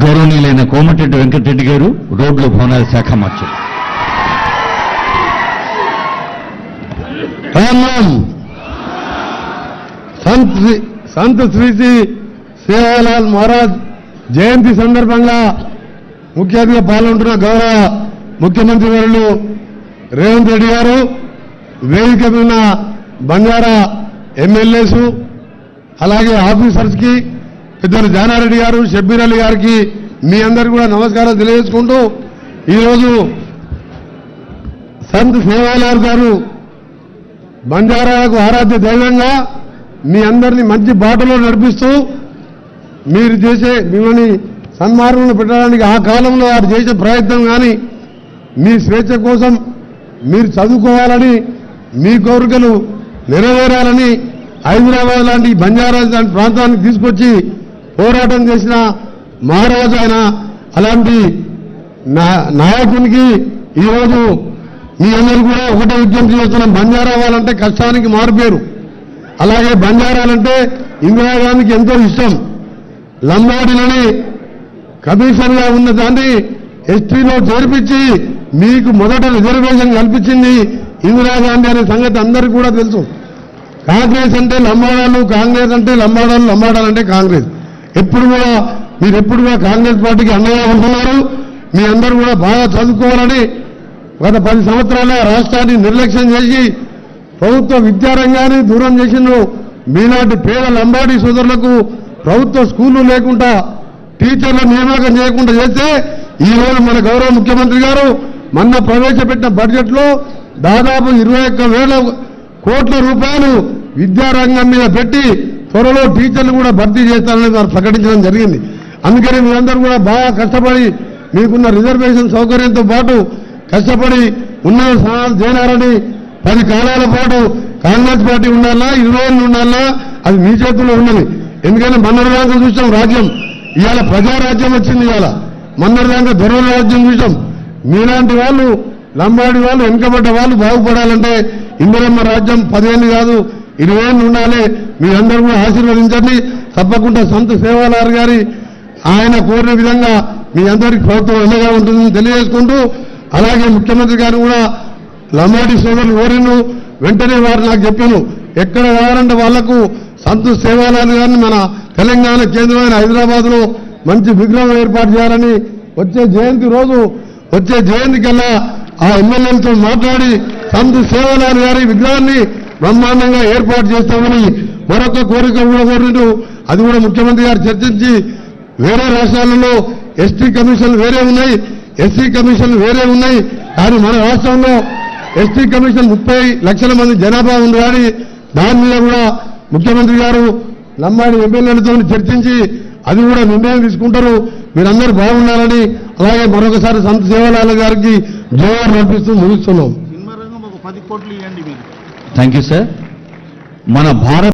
గౌరవనీయులైన కోమటిరెడ్డి వెంకటరెడ్డి గారు, రోడ్లు భవనాల శాఖ మంత్రి. సంత్ శ్రీ శ్రీ సేవాలాల్ మహారాజ్ జయంతి సందర్భంగా ముఖ్య అతిథిగా పాల్గొంటున్న గౌరవ ముఖ్యమంత్రి వర్యులు రేవంత్ రెడ్డి గారు, వేదిక మీద బంజారా ఎమ్మెల్యేస్, అలాగే ఆఫీసర్స్ కి పెద్దలు జానారెడ్డి గారు, షబ్బీర్ అలీ గారికి మీ అందరికీ కూడా నమస్కారం తెలియజేసుకుంటూ, ఈరోజు సంత్ సేవాలాల్ గారు బంజారాలకు ఆరాధ్య దైవంగా మీ అందరినీ మంచి బాటలో నడిపిస్తూ మీరు చేసే మిమ్మల్ని సన్మార్గంలో పెట్టడానికి ఆ కాలంలో వారు చేసే ప్రయత్నం కానీ మీ స్వేచ్ఛ కోసం మీరు చదువుకోవాలని, మీ కోరికలు నెరవేరాలని హైదరాబాద్ లాంటి బంజారా లాంటి ప్రాంతానికి తీసుకొచ్చి పోరాటం చేసిన మహారాజు ఆయన. అలాంటి నాయకునికి ఈరోజు మీ అందరూ కూడా ఒకటే విజ్ఞప్తి చేస్తున్నాం. బంజారా వాళ్ళంటే కష్టానికి మారుపేరు. అలాగే బంజారాలంటే ఇందిరాగాంధీకి ఎంతో ఇష్టం. లంబాడీలని కమిషన్గా ఉన్న దాన్ని ఎస్టీలో చేర్పించి మీకు మొదట రిజర్వేషన్ కల్పించింది ఇందిరాగాంధీ అనే సంగతి అందరికీ కూడా తెలుసు. కాంగ్రెస్ అంటే లంబాడాలు, కాంగ్రెస్ అంటే లంబాడాలు, లంబాడాలంటే కాంగ్రెస్. ఎప్పుడు కూడా మీరు ఎప్పుడు కూడా కాంగ్రెస్ పార్టీకి అండగా ఉంటున్నారు. మీ అందరూ కూడా బాగా చదువుకోవాలని గత 10 సంవత్సరాల రాష్ట్రాన్ని నిర్లక్ష్యం చేసి ప్రభుత్వ విద్యారంగాన్ని దూరం చేసిండ్రు. మీలాంటి పేద లంబాడీ సోదరులకు ప్రభుత్వ స్కూళ్లు లేకుండా, టీచర్ల నియామకం చేయకుండా చేస్తే ఈరోజు మన గౌరవ ముఖ్యమంత్రి గారు మొన్న ప్రవేశపెట్టిన బడ్జెట్లో దాదాపు 21,000 కోట్ల రూపాయలు విద్యారంగం మీద పెట్టి త్వరలో టీచర్లు కూడా భర్తీ చేస్తారని వారు ప్రకటించడం జరిగింది. అందుకని మీరందరూ కూడా బాగా కష్టపడి మీకున్న రిజర్వేషన్ సౌకర్యంతో పాటు కష్టపడి ఉన్నత స్థానాలు చేరారని 10 కాలాల పాటు కాంగ్రెస్ పార్టీ ఉండాలా, 20 ఏళ్ళు ఉండాలా, అది మీ చేతుల్లో ఉన్నది. ఎందుకంటే మన్నరదాకా చూసాం రాజ్యం, ఇవాళ ప్రజారాజ్యం వచ్చింది. ఇవాళ మన్నరదాకా దొరల రాజ్యం చూసాం. మీలాంటి వాళ్ళు, లంబాడి వాళ్ళు, వెనుకబడ్డ వాళ్ళు బాగుపడాలంటే ఇందిరమ్మ రాజ్యం 10 ఏళ్ళు కాదు 20 ఏళ్ళు ఉండాలి. మీరందరూ కూడా ఆశీర్వదించండి. తప్పకుండా సంత్ సేవాలాల్ గారి ఆయన కోరిన విధంగా మీ అందరికీ ప్రభుత్వం అండగా ఉంటుందని తెలియజేసుకుంటూ, అలాగే ముఖ్యమంత్రి గారు కూడా లంబాడి సోదరులు కోరిను వెంటనే వారు నాకు చెప్పాను, ఎక్కడ కావాలంటే వాళ్లకు సంత్ సేవాలాల్ గారిని మన తెలంగాణ కేంద్రమైన హైదరాబాద్ లో మంచి విగ్రహం ఏర్పాటు చేయాలని వచ్చే జయంతి రోజు, వచ్చే జయంతి కల్లా ఆ ఎమ్మెల్యేలతో మాట్లాడి సంత్ సేవాలాల్ గారి విగ్రహాన్ని బ్రహ్మాండంగా ఏర్పాటు చేస్తామని మరొక కోరిక కూడా కోరినట్టు అది కూడా ముఖ్యమంత్రి గారు చర్చించి, వేరే రాష్ట్రాలలో ఎస్టీ కమిషన్లు వేరే ఉన్నాయి, ఎస్సీ కమిషన్లు వేరే ఉన్నాయి. కానీ మన రాష్ట్రంలో ఎస్టీ కమిషన్ 30 లక్షల మంది జనాభా ఉంది. కానీ దాని మీద కూడా ముఖ్యమంత్రి గారు లంబాడి ఎమ్మెల్యేలతో చర్చించి అది కూడా నిర్ణయం తీసుకుంటారు. మీరందరూ బాగుండాలని, అలాగే మరొకసారి సంత్ సేవాలాల్ గారికి జోహార్ అర్పిస్తూ ముగిస్తున్నాం. Thank you sir. మన భారత్